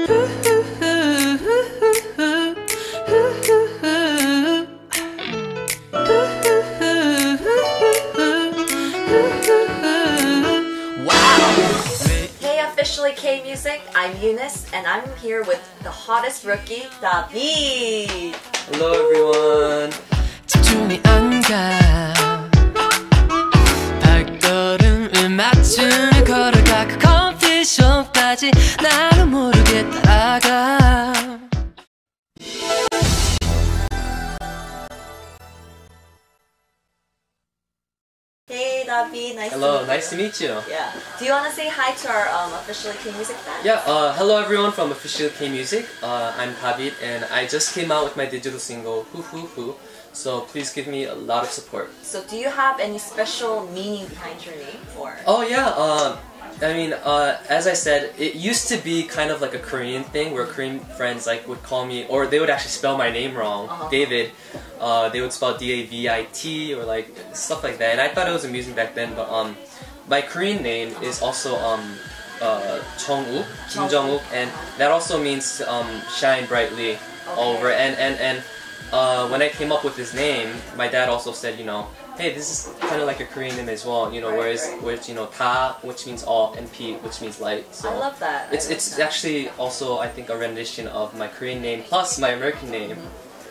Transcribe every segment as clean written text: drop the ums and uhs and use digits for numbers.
Officially Kmusic, I'm Eunice, and I'm here with the hottest rookie, Dabit. Hello everyone. 집중이 안 가. 발걸음을 맞추며 걸어가 그 커피숍까지 나도 모르게 따라가. Hey Dabit, nice Hello, to meet you. nice to meet you. Yeah. Do you want to say hi to our officially Kmusic fans? Yeah, hello everyone from Official Kmusic. I'm Dabit and I just came out with my digital single, Hoo Hoo Hoo. So please give me a lot of support. So do you have any special meaning behind your name? Or? Oh yeah, I mean, as I said, it used to be kind of like a Korean thing where Korean friends like would call me, or they would actually spell my name wrong, David. They would spell D-A-V-I-T or like stuff like that, and I thought it was amusing back then. But my Korean name is also Jung-wook, Kim Jung-wook, and that also means shine brightly over. And when I came up with this name, my dad also said, you know, hey, this is kind of like a Korean name as well, you know, whereas you know, Ta, which means all, and P, which means light. So I love that. It's actually also, I think, a rendition of my Korean name plus my American name.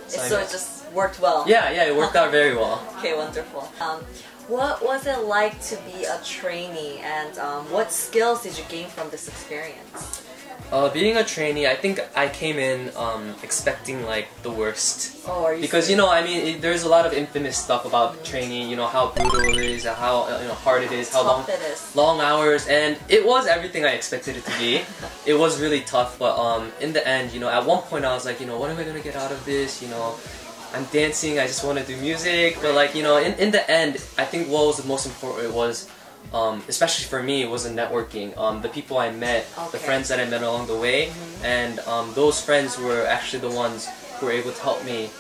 So it just worked well. Yeah, it worked out very well. Okay, wonderful. What was it like to be a trainee, and what skills did you gain from this experience? Being a trainee, I think I came in expecting like the worst. Oh, are you because you know, I mean, there's a lot of infamous stuff about trainee. You know how brutal it is, how hard it is, how long hours, and it was everything I expected it to be. It was really tough, but in the end, you know, at one point I was like, you know, what am I gonna get out of this? You know, I'm dancing, I just want to do music, but like, you know, in the end, I think what was the most important was, especially for me, was the networking. The people I met, the friends that I met along the way, and those friends were actually the ones who were able to help me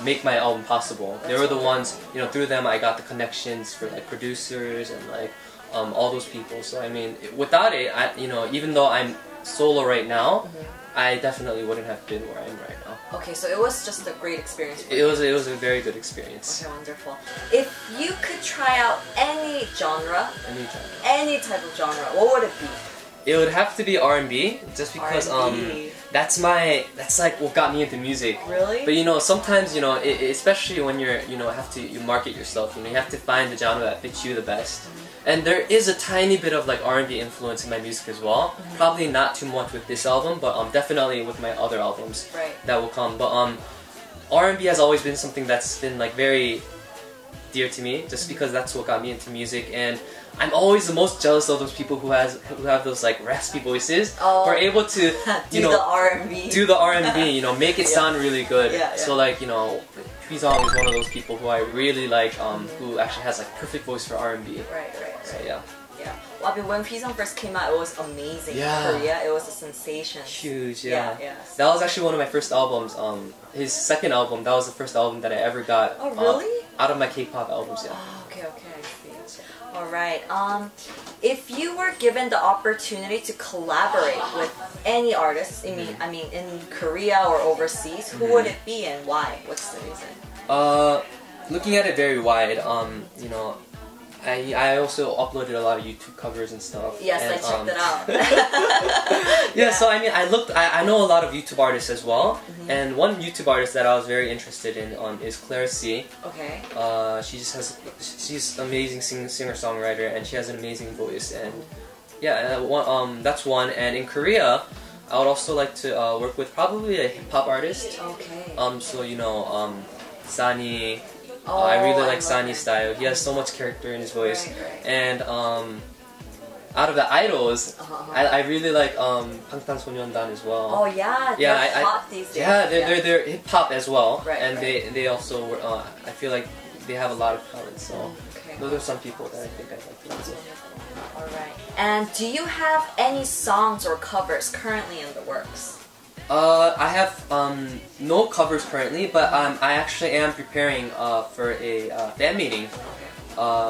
make my album possible. They were the ones, you know, through them I got the connections for like producers and like all those people. So I mean, without it, you know, even though I'm solo right now, I definitely wouldn't have been where I am right now. Okay, so it was just a great experience for you. It was a very good experience. Okay, wonderful. If you could try out any genre, any type of genre, what would it be? It would have to be R&B, just because that's like what got me into music. Really? But you know, sometimes, you know, especially when you market yourself, you know, you have to find the genre that fits you the best. And there is a tiny bit of like R&B influence in my music as well. Probably not too much with this album, but definitely with my other albums that will come. But R&B has always been something that's been like very dear to me, just because that's what got me into music. And I'm always the most jealous of those people who have those like raspy voices, who are able to do the R&B, you know, make it sound really good. So like, you know, Wheesung is one of those people who I really like, who actually has like perfect voice for R&B. Right. So yeah. Well, I mean, when Wheesung first came out, it was amazing. In Korea, it was a sensation. Huge, yeah. That was actually one of my first albums. His second album, that was the first album that I ever got. Oh, really? Out of my K-pop albums, yeah. Oh, okay, I see. Alright, if you were given the opportunity to collaborate with any artist, I mean in Korea or overseas, who would it be and why? What's the reason? Looking at it very wide, you know, I also uploaded a lot of YouTube covers and stuff. Yes, and, I checked it out. So I mean, I know a lot of YouTube artists as well, and one YouTube artist that I was very interested in is Dabit C. Okay. She's an amazing singer-songwriter, and she has an amazing voice, and yeah, that's one. And in Korea, I would also like to work with probably a hip-hop artist. Okay. So you know, Sunny. I really like Sunny's style. He has so much character in his voice. And out of the idols, I really like 방탄소년단 as well. Oh yeah, they're hot these days. Yeah, they're hip hop as well, and they also I feel like they have a lot of talent. So those are some people that I think I'd like to work with. Alright. And do you have any songs or covers currently in the works? I have no covers currently, but I actually am preparing for a fan meeting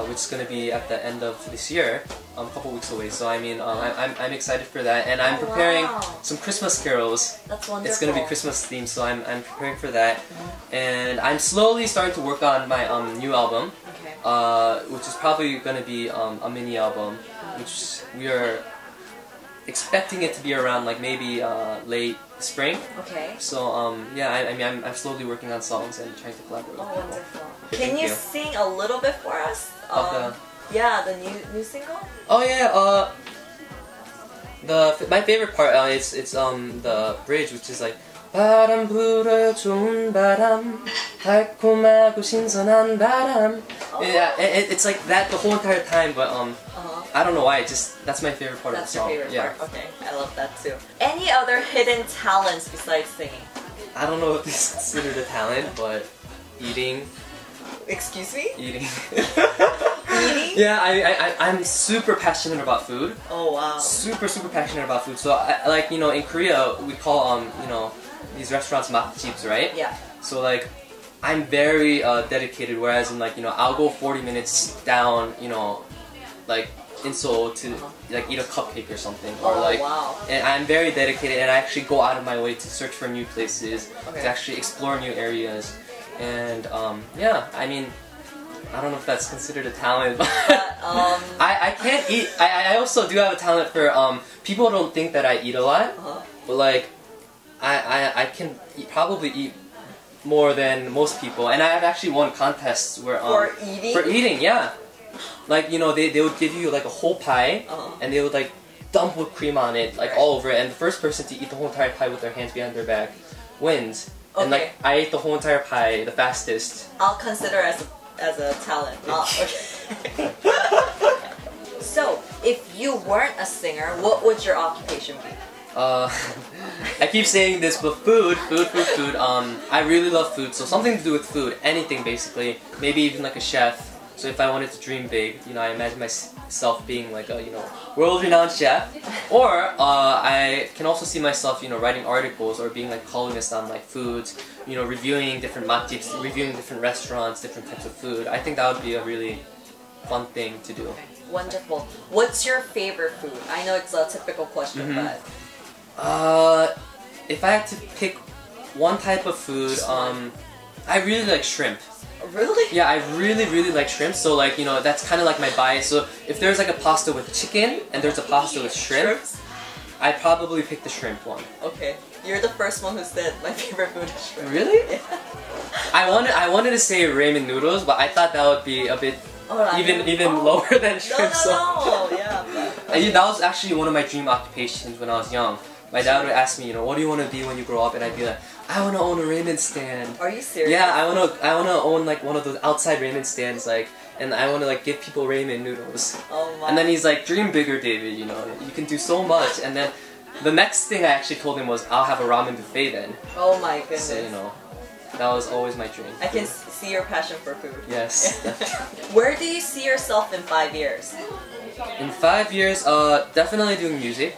which is gonna be at the end of this year, a couple weeks away. So I mean, I'm excited for that, and I'm preparing some Christmas carols. That's wonderful. It's gonna be Christmas themed, so I'm preparing for that, and I'm slowly starting to work on my new album, which is probably gonna be a mini album, which we are expecting it to be around like maybe late spring. Okay. So yeah, I mean I'm slowly working on songs and trying to collaborate. Oh, wonderful. Can you sing a little bit for us? Yeah, the new single. Oh yeah, my favorite part it's the bridge, which is like 바람 불어요 좋은 바람 달콤하고 신선한 바람. Yeah, it's like that the whole entire time, but I don't know why. That's my favorite part of the song. That's your favorite part. Okay, I love that too. Any other hidden talents besides singing? I don't know if this is considered a talent, but eating. Excuse me? Eating. Eating? Yeah, I'm super passionate about food. Oh wow. Super passionate about food. So like in Korea we call these restaurants makjibs, right? Yeah. So like I'm very dedicated. Whereas in like I'll go 40 minutes down like in Seoul to like eat a cupcake or something, or like, and I'm very dedicated, and I actually go out of my way to search for new places, to actually explore new areas, and yeah, I mean, I don't know if that's considered a talent, but I can't eat. I also do have a talent for people don't think that I eat a lot, but like I can probably eat more than most people, and I have actually won contests where for eating, yeah. Like they would give you like a whole pie, and they would like dump whipped cream on it like all over it, and the first person to eat the whole entire pie with their hands behind their back wins. And like I ate the whole entire pie the fastest. I'll consider as a talent. Okay. So if you weren't a singer, what would your occupation be? I keep saying this, but food. I really love food, so something to do with food, anything basically. Maybe even like a chef. So if I wanted to dream big, I imagine myself being like a world-renowned chef, or I can also see myself writing articles or being like columnist on like foods, reviewing different makjibs, reviewing different restaurants, different types of food. I think that would be a really fun thing to do. Wonderful. What's your favorite food? I know it's a typical question, but if I had to pick one type of food, I really like shrimp. Really? Yeah, I really like shrimp, so like, that's kind of like my bias. So if there's like a pasta with chicken and there's a pasta with shrimp, I'd probably pick the shrimp one. Okay. You're the first one who said my favorite food is shrimp. Really? Yeah. I wanted to say ramen noodles, but I thought that would be a bit even lower than shrimp. No, yeah. And that was actually one of my dream occupations when I was young. My dad would ask me, what do you want to be when you grow up? And I'd be like, I want to own a ramen stand. Are you serious? Yeah, I want to own like one of those outside ramen stands, like, and I want to like give people ramen noodles. Oh my. And then he's like, dream bigger, David. You can do so much. And then the next thing I actually told him was, I'll have a ramen buffet then. Oh my goodness. So that was always my dream. I can see your passion for food. Yes. Where do you see yourself in 5 years? In 5 years, definitely doing music.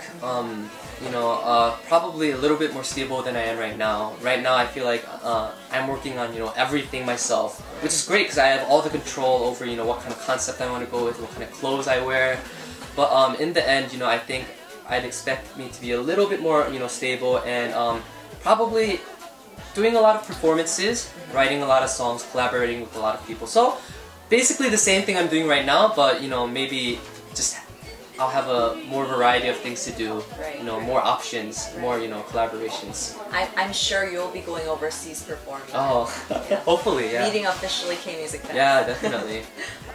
Probably a little bit more stable than I am right now. Right now I feel like I'm working on, everything myself, which is great because I have all the control over, what kind of concept I want to go with, what kind of clothes I wear. But in the end, I think I'd expect me to be a little bit more, stable, and probably doing a lot of performances, writing a lot of songs, collaborating with a lot of people. So basically the same thing I'm doing right now, but maybe just I'll have a more variety of things to do, more options, more collaborations. I'm sure you'll be going overseas performing. Oh, yeah. Hopefully, yeah. Meeting officially Kmusic fans. Yeah, definitely.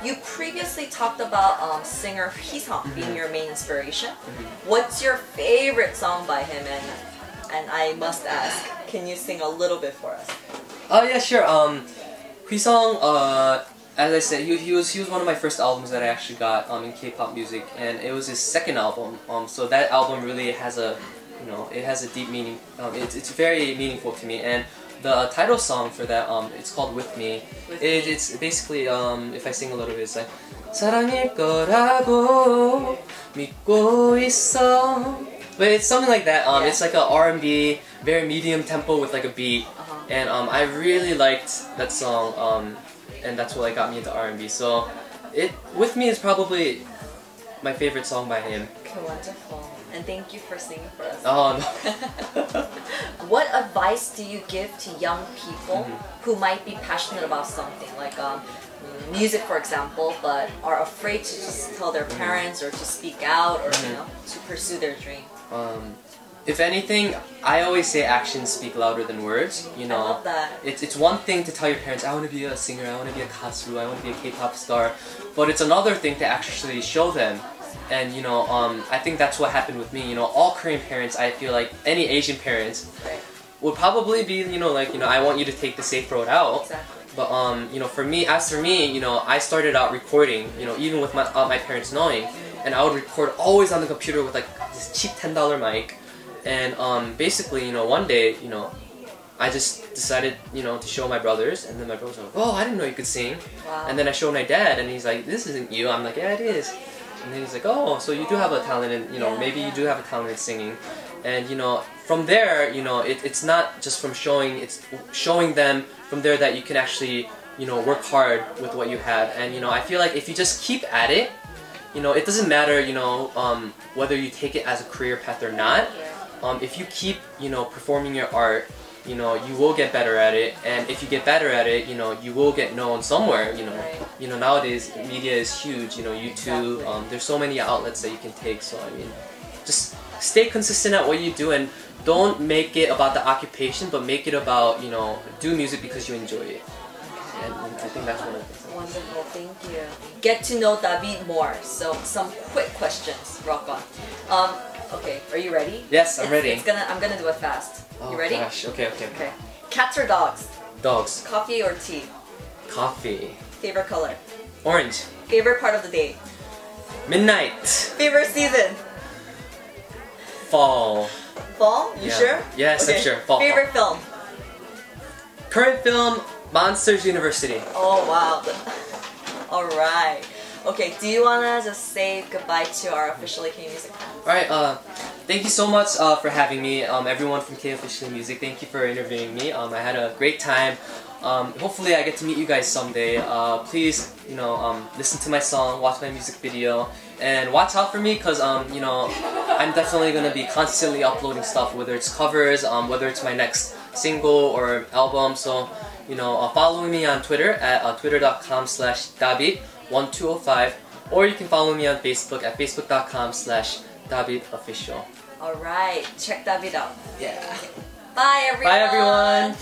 You previously talked about singer Wheesung being your main inspiration. What's your favorite song by him? And I must ask, can you sing a little bit for us? Oh yeah, sure. Wheesung, as I said, he was one of my first albums that I actually got in K-pop music, and it was his second album. So that album really has a, it has a deep meaning. It's very meaningful to me, and the title song for that, it's called "With Me." It's basically, if I sing a little bit, it's like 사랑일 거라고 믿고 있어. But it's something like that. It's like a R&B, very medium tempo with like a beat, and I really liked that song. And that's what got me into R&B. So With Me is probably my favorite song by him. Okay, wonderful. And thank you for singing for us. Oh no. What advice do you give to young people who might be passionate about something, like music, for example, but are afraid to just tell their parents or to speak out or you know, to pursue their dream? If anything, I always say actions speak louder than words. You know, I love that. It's one thing to tell your parents, I want to be a singer, I want to be a kasu, I want to be a K-pop star, but it's another thing to actually show them. And you know, I think that's what happened with me. You know, all Korean parents, I feel like any Asian parents would probably be, you know, like, you know, I want you to take the safe road out. Exactly. But you know, for me, you know, I started out recording, you know, even with my parents knowing, and I would record always on the computer with like this cheap $10 mic, and basically, you know, one day, you know, I just decided, you know, to show my brothers, and then my brothers were like, "Oh, I didn't know you could sing." Wow. And then I showed my dad, and he's like, "This isn't you." I'm like, "Yeah, it is." And then he's like, "Oh, so you do have a talent, and you know, maybe you do have a talent in singing." And you know, from there, you know, it's not just from showing; it's showing them from there that you can actually, you know, work hard with what you have. And you know, I feel like if you just keep at it, you know, it doesn't matter, you know, whether you take it as a career path or not. If you keep, you know, performing your art, you know, you will get better at it, and if you get better at it, you know, you will get known somewhere. You know, nowadays media is huge. You know, YouTube. There's so many outlets that you can take. So I mean, just stay consistent at what you do, and don't make it about the occupation, but make it about, you know, do music because you enjoy it. And I think that's one of the things. Wonderful, thank you. Get to know Dabit more. So some quick questions. Rock on. Okay, are you ready? Yes, I'm ready. I'm gonna do it fast. Oh, you ready? Gosh. Okay. Okay. Cats or dogs? Dogs. Coffee or tea? Coffee. Favorite color? Orange. Favorite part of the day? Midnight. Favorite season? Fall. Fall? You sure? Yes, okay. I'm sure. Fall. Favorite film? Current film, Monsters University. Oh wow. Alright. Okay, do you wanna just say goodbye to our Officially Kmusic fans? Alright, thank you so much for having me. Everyone from K Officially Music, thank you for interviewing me. I had a great time. Hopefully I get to meet you guys someday. Please, you know, listen to my song, watch my music video, and watch out for me, because you know, I'm definitely gonna be constantly uploading stuff, whether it's covers, whether it's my next single or album. So, you know, follow me on Twitter at twitter.com/Dabit1205, or you can follow me on Facebook at facebook.com/DabitOfficial. Alright, check Dabit out. Yeah. Bye everyone! Bye everyone!